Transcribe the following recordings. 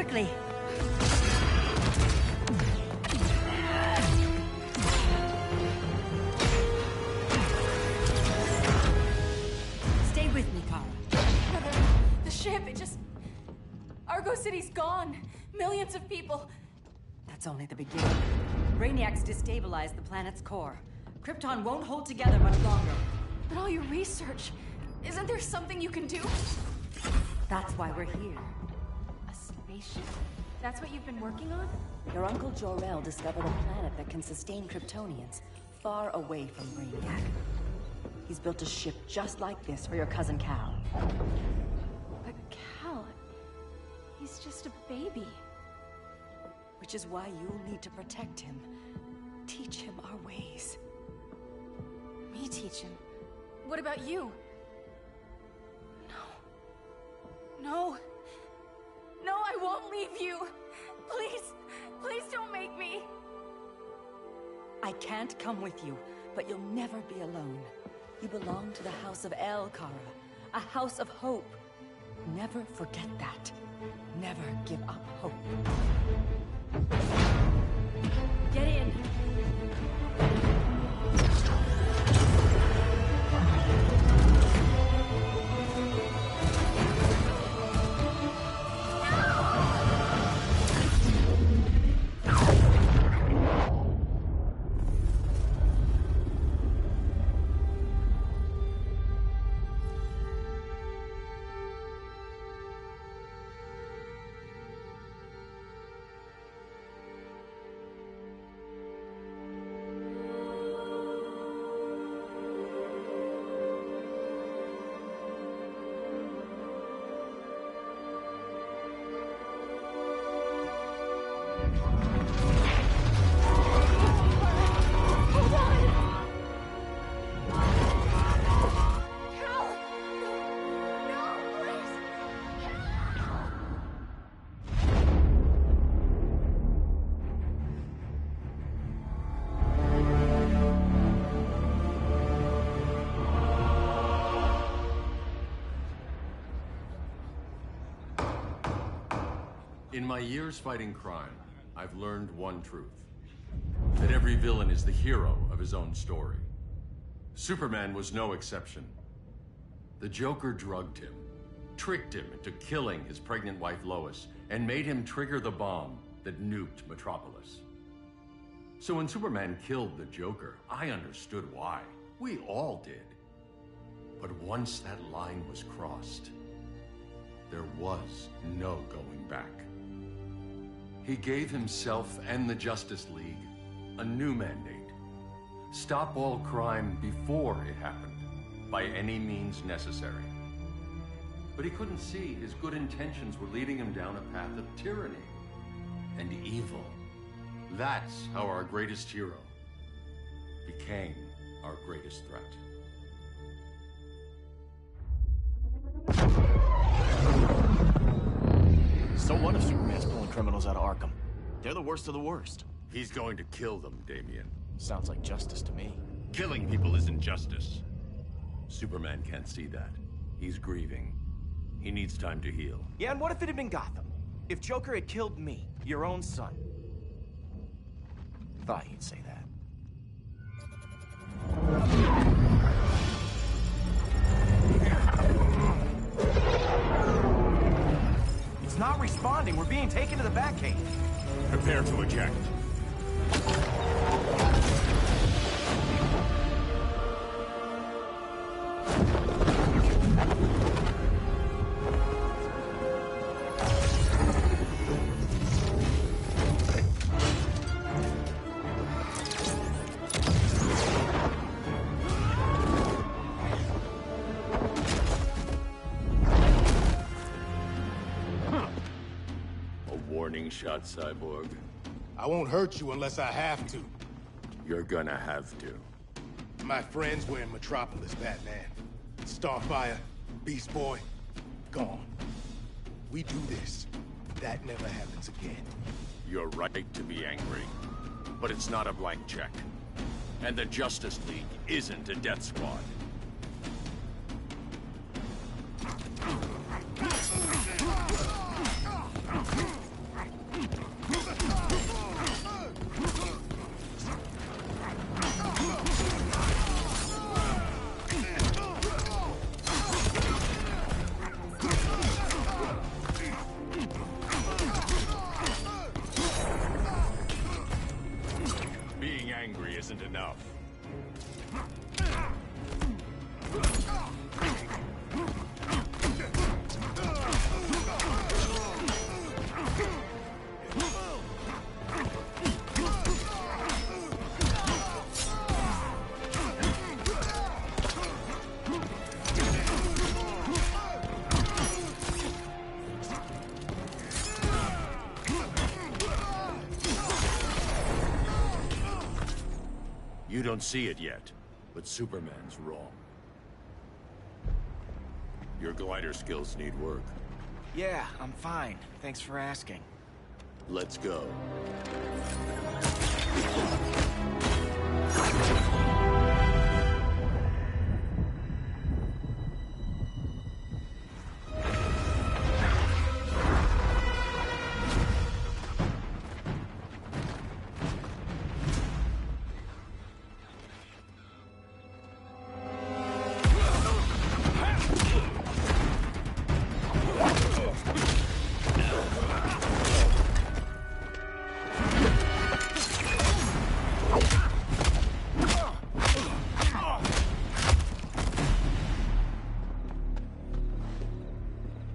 quickly. Stay with me, Kara. Brother, the ship, it just... Argo City's gone. Millions of people. That's only the beginning. Brainiac's destabilized the planet's core. Krypton won't hold together much longer. But all your research, isn't there something you can do? That's why we're here. A spaceship? That's what you've been working on? Your uncle Jor-El discovered a planet that can sustain Kryptonians, far away from Brainiac. He's built a ship just like this for your cousin Cal. But Cal... he's just a baby. Which is why you'll need to protect him. Teach him our ways. Me teach him? What about you? No. No, I won't leave you. Please, please don't make me. I can't come with you, but you'll never be alone. You belong to the House of El, Kara. A house of hope. Never forget that. Never give up hope. Get in. In my years fighting crime, I've learned one truth. That every villain is the hero of his own story. Superman was no exception. The Joker drugged him, tricked him into killing his pregnant wife Lois, and made him trigger the bomb that nuked Metropolis. So when Superman killed the Joker, I understood why. We all did. But once that line was crossed, there was no going back. He gave himself and the Justice League a new mandate. Stop all crime before it happened, by any means necessary. But he couldn't see his good intentions were leading him down a path of tyranny and evil. That's how our greatest hero became our greatest threat. So what if Superman's pulling criminals out of Arkham? They're the worst of the worst. He's going to kill them, Damian. Sounds like justice to me. Killing people isn't justice. Superman can't see that. He's grieving. He needs time to heal. Yeah, and what if it had been Gotham? If Joker had killed me, your own son? Thought you'd say that. It's not responding. We're being taken to the Batcave. Prepare to eject. Shot, Cyborg. I won't hurt you unless I have to. You're gonna have to. My friends were in Metropolis, Batman. Starfire, Beast Boy, gone. We do this. That never happens again. You're right to be angry. But it's not a blank check. And the Justice League isn't a death squad. don't see it yet, but Superman's wrong. Your glider skills need work. Yeah, I'm fine. Thanks for asking. Let's go.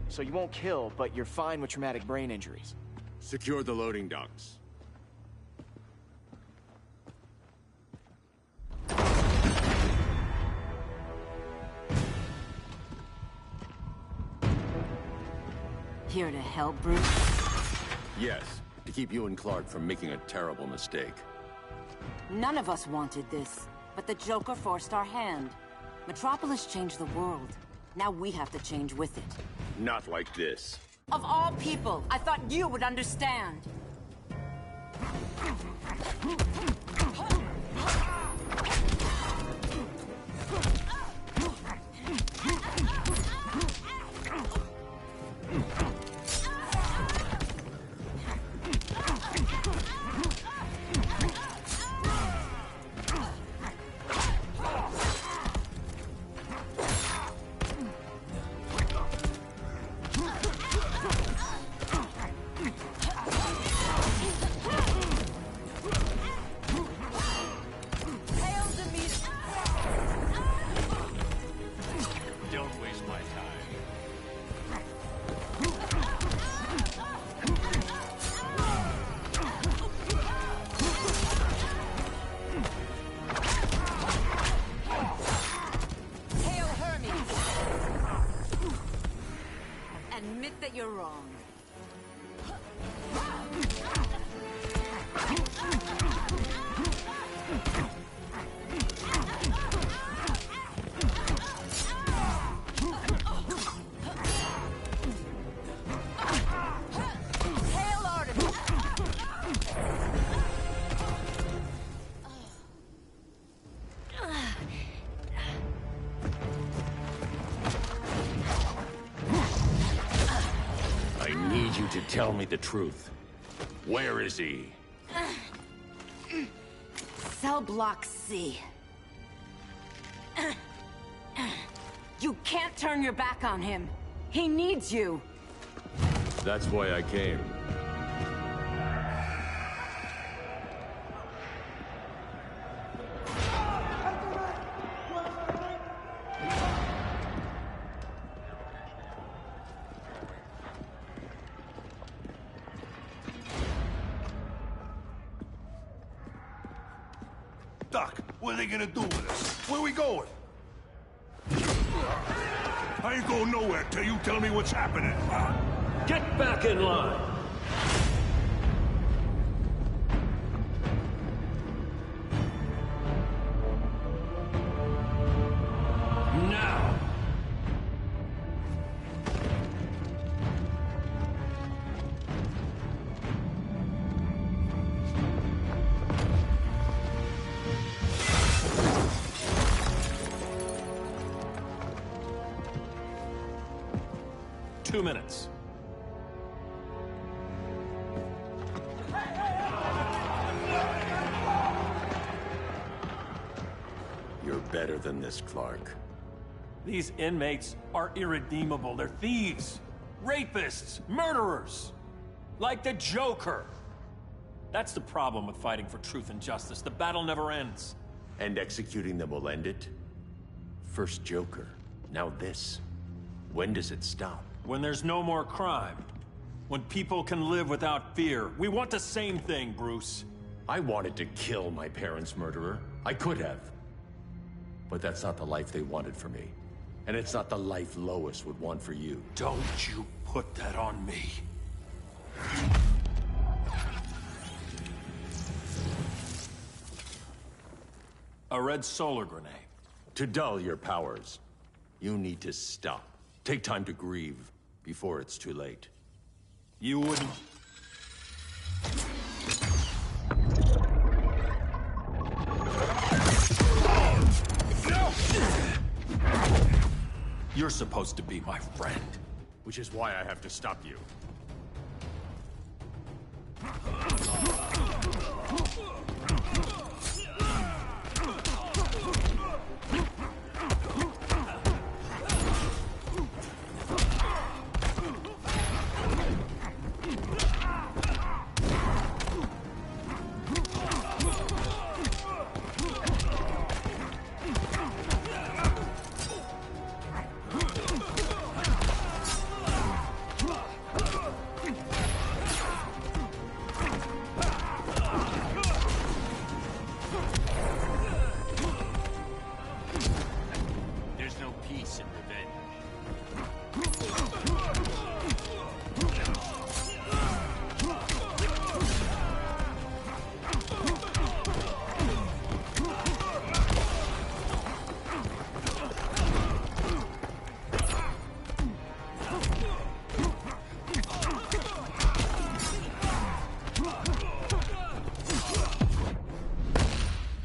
So you won't kill, but you're fine with traumatic brain injuries. Secure the loading docks. Here to help, Bruce? Yes, to keep you and Clark from making a terrible mistake. None of us wanted this, but the Joker forced our hand. Metropolis changed the world. Now we have to change with it. Not like this. Of all people, I thought you would understand. Don't waste my time. Hail Hermes! Admit that you're wrong. Hail Artemis! I need you to tell me the truth. Where is he? Cell Block C. You can't turn your back on him. He needs you. That's why I came. Doc, what are they gonna do with us? Where we going? I ain't going nowhere till you tell me what's happening. Get back in line! Now! Two minutes. You're better than this, Clark. These inmates are irredeemable. They're thieves, rapists, murderers. Like the Joker. That's the problem with fighting for truth and justice. The battle never ends. And executing them will end it? First Joker, now this. When does it stop? When there's no more crime. When people can live without fear. We want the same thing, Bruce. I wanted to kill my parents' murderer. I could have. But that's not the life they wanted for me. And it's not the life Lois would want for you. Don't you put that on me. A red solar grenade. To dull your powers, you need to stop. Take time to grieve before it's too late. You wouldn't... You're supposed to be my friend. Which is why I have to stop you.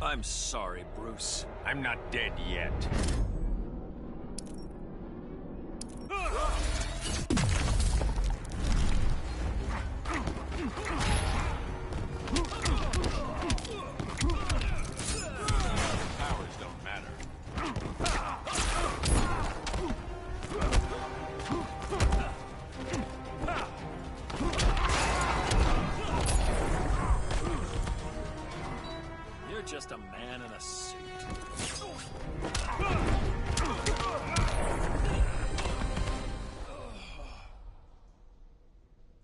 I'm sorry, Bruce. I'm not dead yet. Powers don't matter. You're just a man in a suit.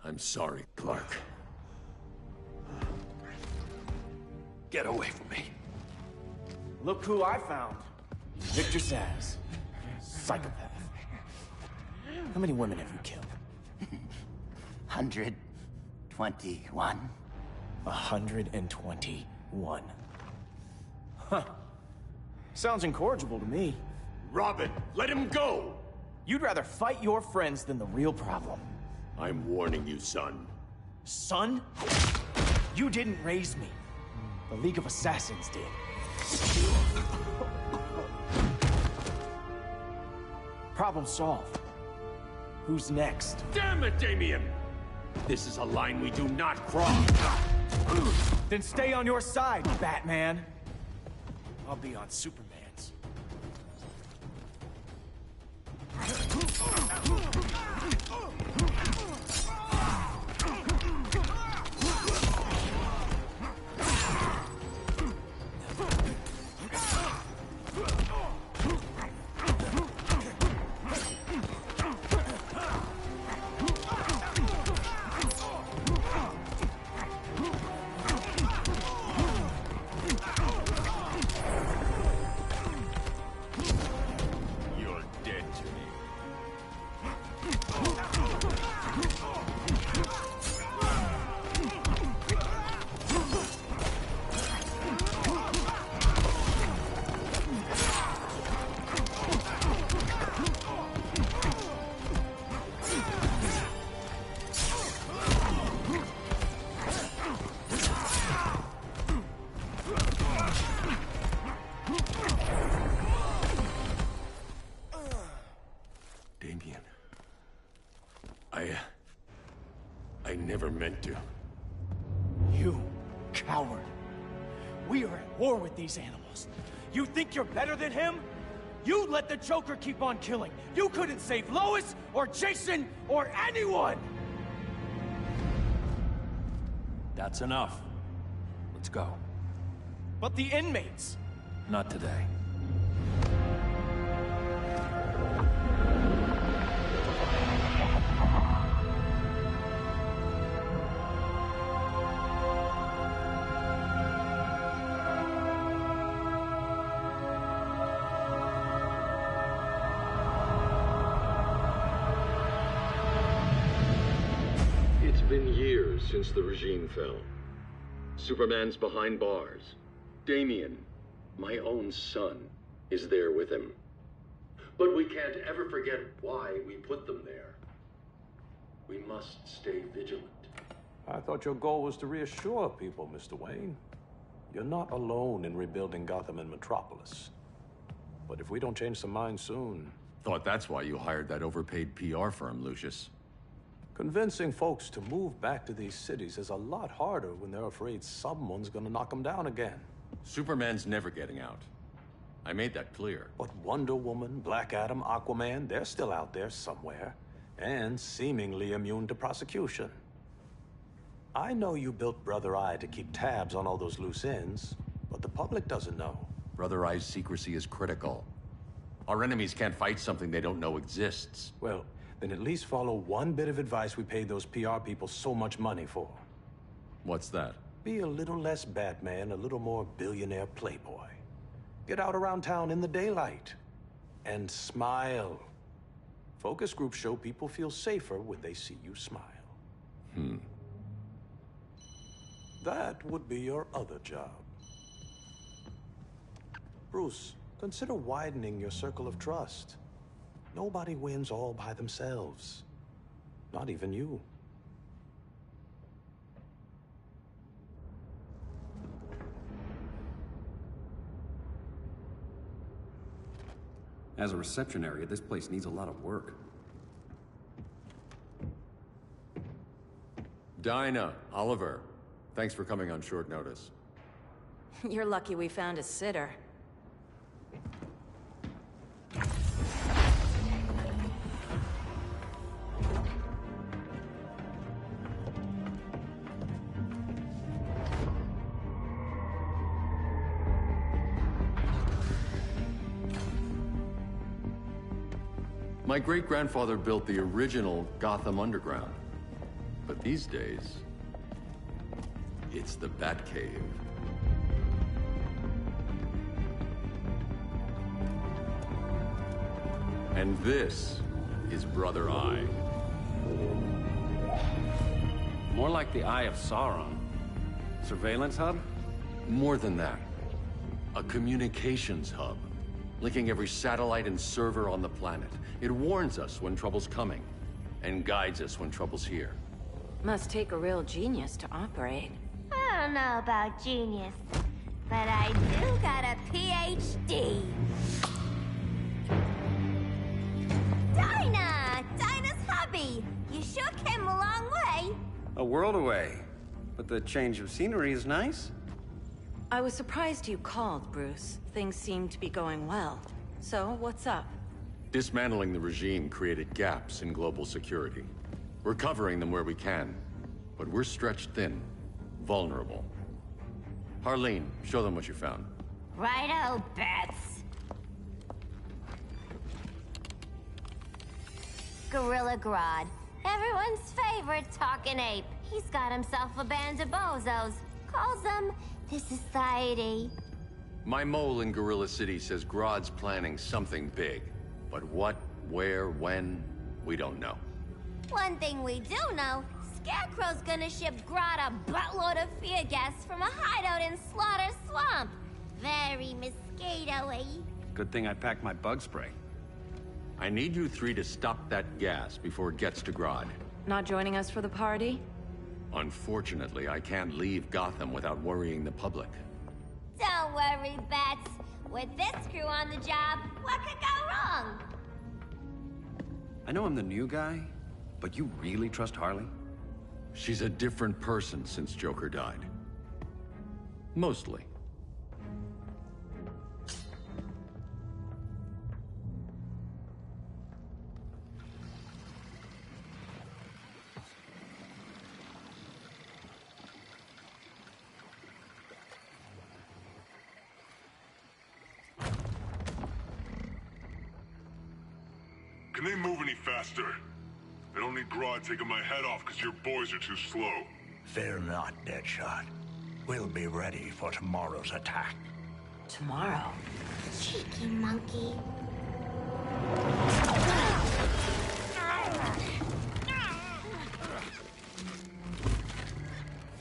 I'm sorry, Clark. Get away from me. Look who I found. Victor Saz. Psychopath. How many women have you killed? 121. 121. Huh. Sounds incorrigible to me. Robin, let him go! You'd rather fight your friends than the real problem. I'm warning you, son. Son? You didn't raise me. The League of Assassins did. Problem solved. Who's next? Damn it, Damien! This is a line we do not cross. Then stay on your side, Batman. I'll be on Superman's. You're dead to me. Damien. I never meant to. You coward. We are at war with these animals. You think you're better than him? You let the Joker keep on killing. You couldn't save Lois, or Jason, or anyone! That's enough. Let's go. But the inmates. Not today. It's been years since the regime fell. Superman's behind bars. Damien, My own son is there with him. But we can't ever forget why we put them there. We must stay vigilant. I thought your goal was to reassure people, Mr. Wayne. You're not alone in rebuilding Gotham and Metropolis. But if we don't change some minds soon... Thought that's why you hired that overpaid PR firm, Lucius. Convincing folks to move back to these cities is a lot harder when they're afraid someone's gonna knock them down again. Superman's never getting out. I made that clear. But Wonder Woman, Black Adam, Aquaman, they're still out there somewhere. And seemingly immune to prosecution. I know you built Brother Eye to keep tabs on all those loose ends, but the public doesn't know. Brother Eye's secrecy is critical. Our enemies can't fight something they don't know exists. Well, then at least follow one bit of advice we paid those PR people so much money for. What's that? Be a little less Batman, a little more billionaire playboy. Get out around town in the daylight. And smile. Focus groups show people feel safer when they see you smile. That would be your other job. Bruce, consider widening your circle of trust. Nobody wins all by themselves. Not even you. As a reception area, this place needs a lot of work. Dinah, Oliver, thanks for coming on short notice. You're lucky we found a sitter. My great-grandfather built the original Gotham Underground. But these days, it's the Batcave. And this is Brother Eye. More like the Eye of Sauron. Surveillance hub? More than that. A communications hub, linking every satellite and server on the planet. It warns us when trouble's coming, and guides us when trouble's here. Must take a real genius to operate. I don't know about genius, but I do got a PhD. Dinah's hubby! You sure came a long way. A world away. But the change of scenery is nice. I was surprised you called, Bruce. Things seem to be going well. So, what's up? Dismantling the regime created gaps in global security. We're covering them where we can, but we're stretched thin, vulnerable. Harleen, show them what you found. Righto, Bats. Gorilla Grodd. Everyone's favorite talking ape. He's got himself a band of bozos. Calls them the Society. My mole in Gorilla City says Grodd's planning something big. But what, where, when, we don't know. One thing we do know, Scarecrow's gonna ship Grodd a buttload of fear gas from a hideout in Slaughter Swamp. Very mosquito-y. Good thing I packed my bug spray. I need you three to stop that gas before it gets to Grodd. Not joining us for the party? Unfortunately, I can't leave Gotham without worrying the public. Don't worry, Bats. With this crew on the job, what could go wrong? I know I'm the new guy, but you really trust Harley? She's a different person since Joker died. Mostly. Can they move any faster? I don't need Grodd taking my head off because your boys are too slow. Fear not, Deadshot. We'll be ready for tomorrow's attack. Tomorrow? Cheeky monkey.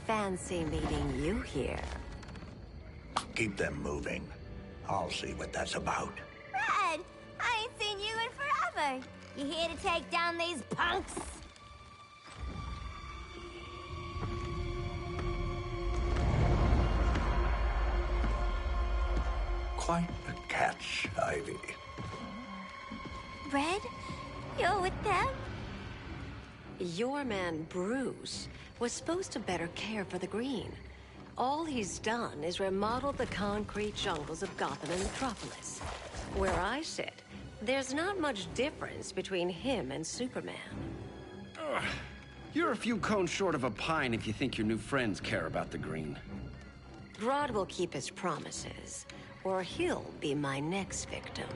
Fancy meeting you here. Keep them moving. I'll see what that's about. Red, I ain't seen you in forever. You here to take down these punks? Quite the catch, Ivy. Red, you're with them? Your man, Bruce, was supposed to better care for the Green. All he's done is remodeled the concrete jungles of Gotham and Metropolis. Where I sit, there's not much difference between him and Superman. Ugh. You're a few cones short of a pine if you think your new friends care about the Green. Grodd will keep his promises, or he'll be my next victim.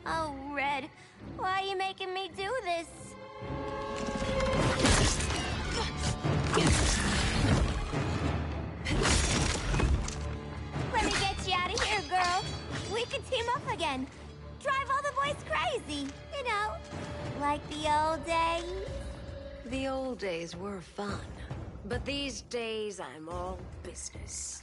Oh, Red, why are you making me do this? Let me get you out of here, girl. We can team up again. Drive all the boys crazy, you know, like the old days. The old days were fun, but these days I'm all business.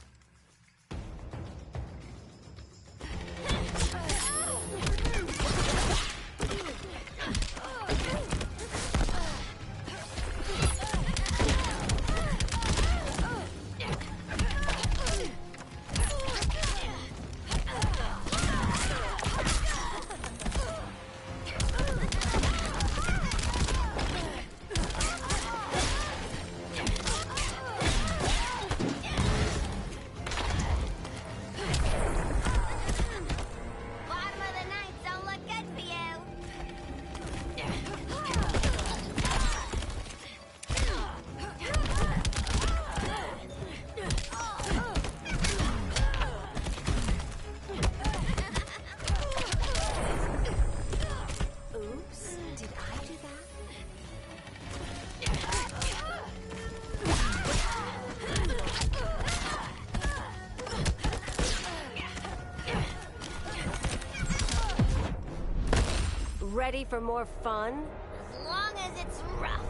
Ready for more fun? As long as it's rough.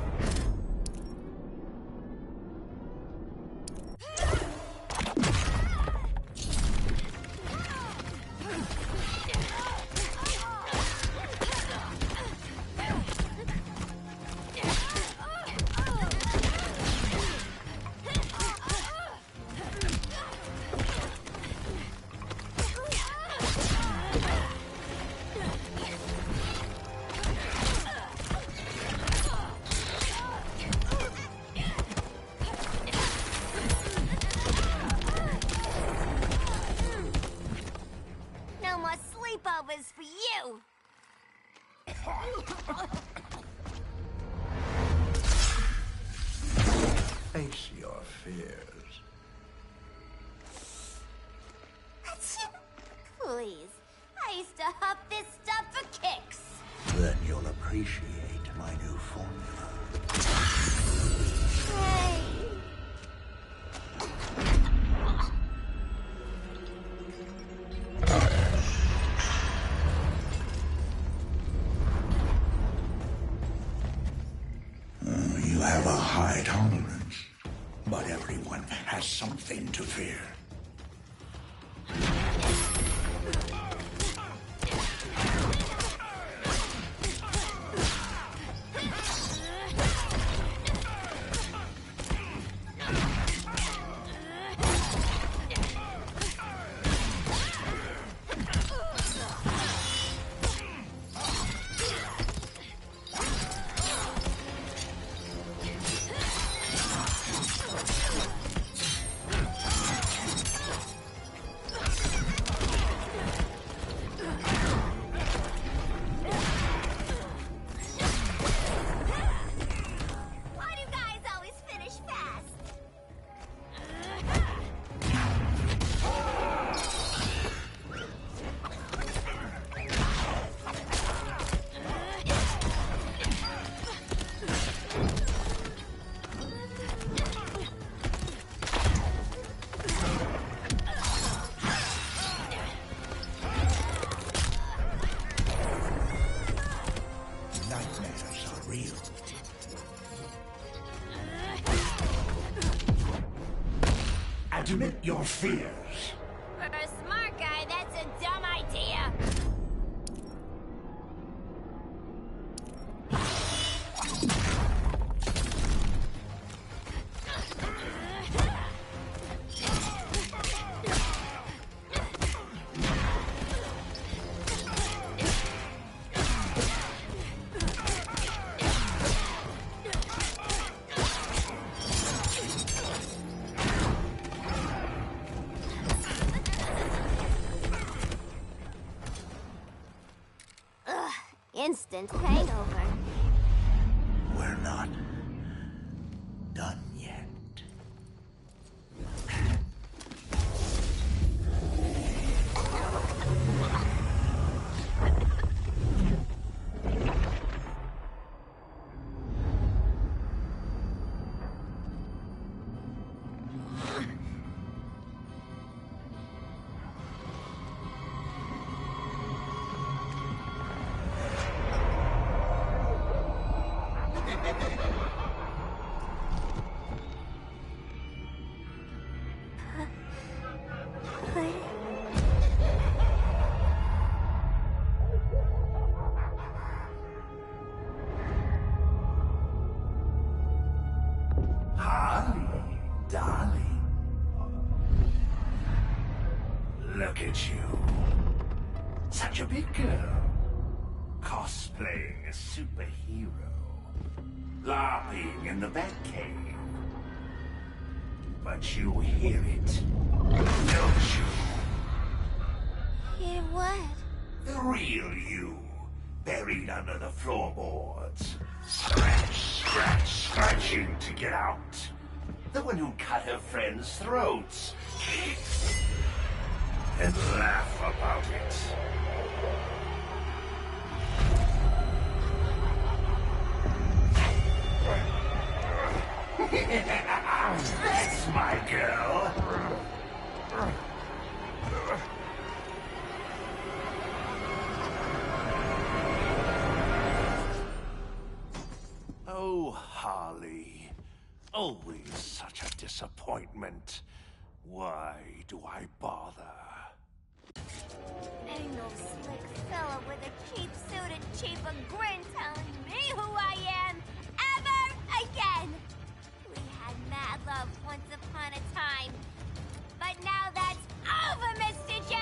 Sleepovers for you! Face your fears. Please, I used to huff this stuff for kicks. Then you'll appreciate my new formula. Hey. You have a high tolerance, but everyone has something to fear. Admit your fears. For a smart guy, instant hangover. We're not done yet. Darling. Look at you. Such a big girl. Cosplaying a superhero. LARPing in the Batcave. But you hear it, don't you? Hear what? The real you, buried under the floorboards. Scratch, scratch, scratching to get out. The one who cut her friends' throats. And laugh about it. That's my girl. Oh, Harley. Always such a disappointment. Why do I bother? Ain't no slick fella with a cheap suit and cheaper grin telling me who I am ever again. We had mad love once upon a time, but now that's over, Mr. J.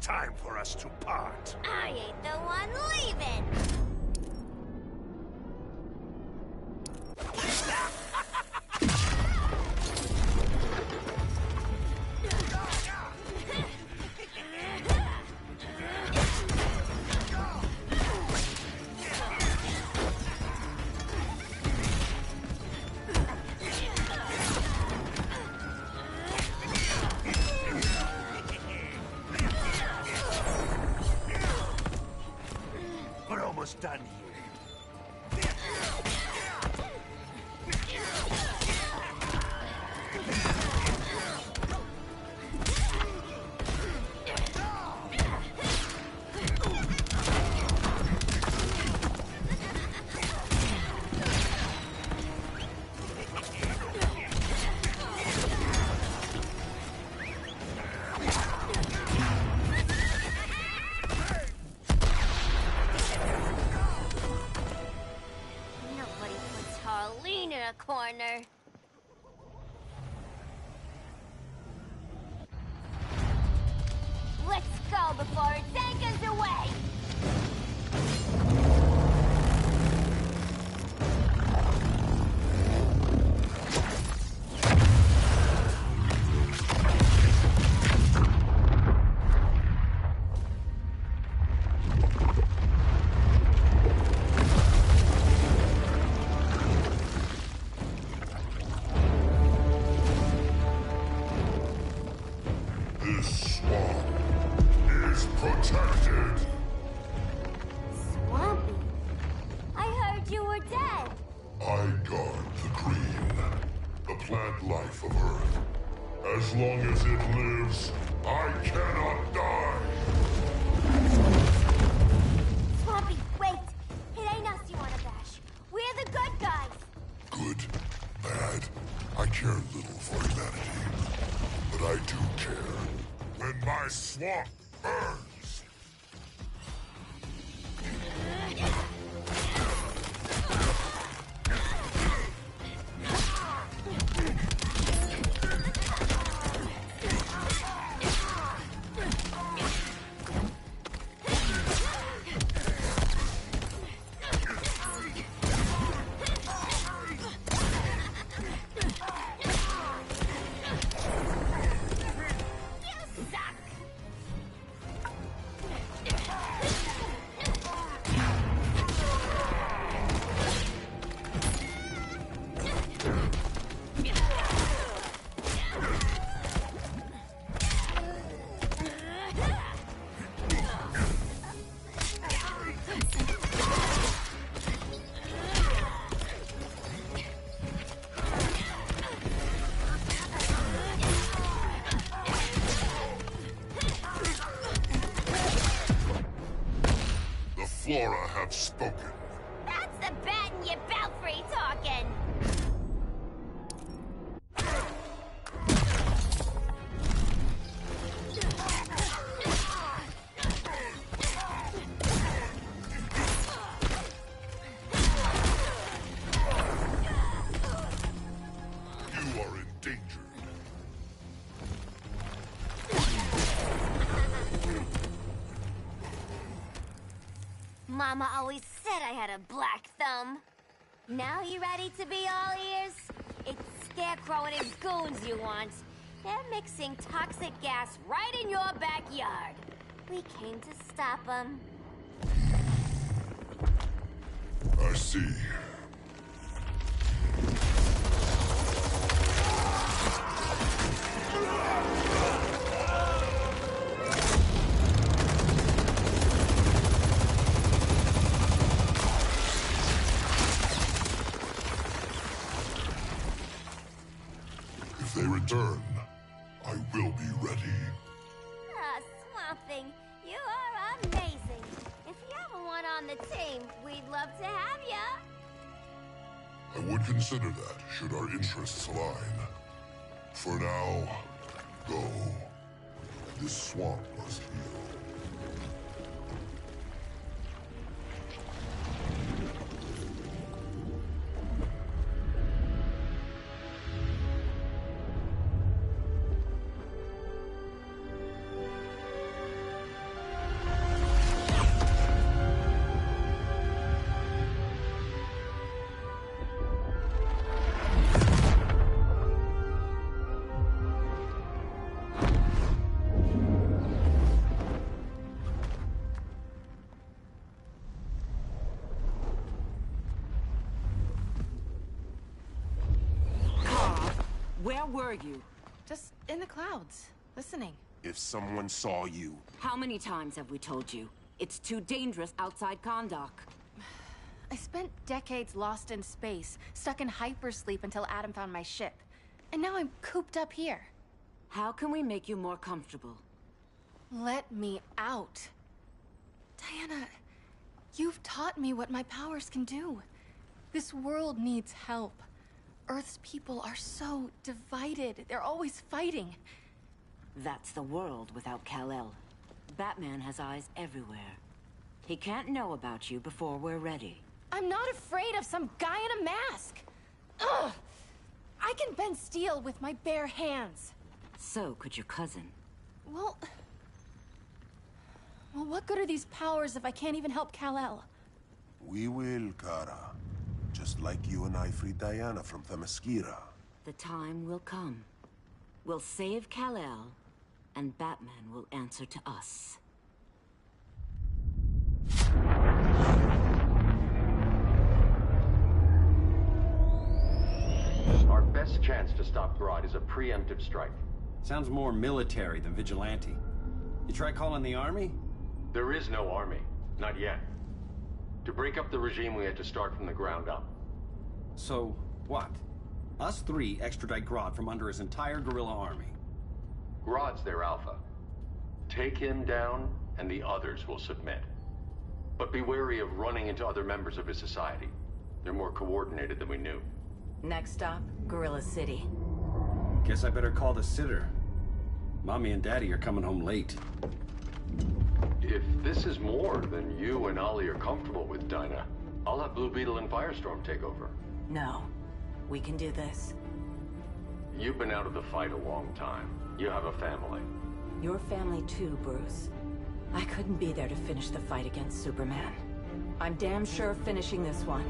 Time for us to part. I ain't the one leaving. We're almost done here. Corner. Let's go before it takes us away! This swamp is protected. plant life of Earth. As long as it lives, I cannot die! Swampy, wait! It ain't us you wanna bash. We're the good guys! Good, bad, I care little for humanity. But I do care when my swamp burns! Flora have spoken. That's the bat in your belfry talking! You are endangered. Mama always said I had a black thumb. Now you ready to be all ears? It's Scarecrow and his goons you want. They're mixing toxic gas right in your backyard. We came to stop them. I see. If they return, I will be ready. Ah, Swamp Thing, you are amazing. If you ever want on the team, we'd love to have ya. I would consider that, should our interests align. For now, go. This swamp must heal. Where were you? Just in the clouds, listening. If someone saw you... How many times have we told you? It's too dangerous outside Kahndaq. I spent decades lost in space, stuck in hypersleep until Adam found my ship. And now I'm cooped up here. How can we make you more comfortable? Let me out. Diana, you've taught me what my powers can do. This world needs help. Earth's people are so divided. They're always fighting. That's the world without Kal-El. Batman has eyes everywhere. He can't know about you before we're ready. I'm not afraid of some guy in a mask. Ugh! I can bend steel with my bare hands. So could your cousin. Well, what good are these powers if I can't even help Kal-El? We will, Kara. Just like you and I freed Diana from Themyscira. The time will come. We'll save Kal-El, and Batman will answer to us. Our best chance to stop Grodd is a preemptive strike. Sounds more military than vigilante. You try calling the army? There is no army. Not yet. To break up the regime, we had to start from the ground up. So, what? Us three extradite Grodd from under his entire guerrilla army. Grodd's their alpha. Take him down, and the others will submit. But be wary of running into other members of his society. They're more coordinated than we knew. Next stop, Gorilla City. Guess I better call the sitter. Mommy and Daddy are coming home late. If this is more than you and Ollie are comfortable with, Dinah, I'll have Blue Beetle and Firestorm take over. No. We can do this. You've been out of the fight a long time. You have a family. Your family too, Bruce. I couldn't be there to finish the fight against Superman. I'm damn sure finishing this one.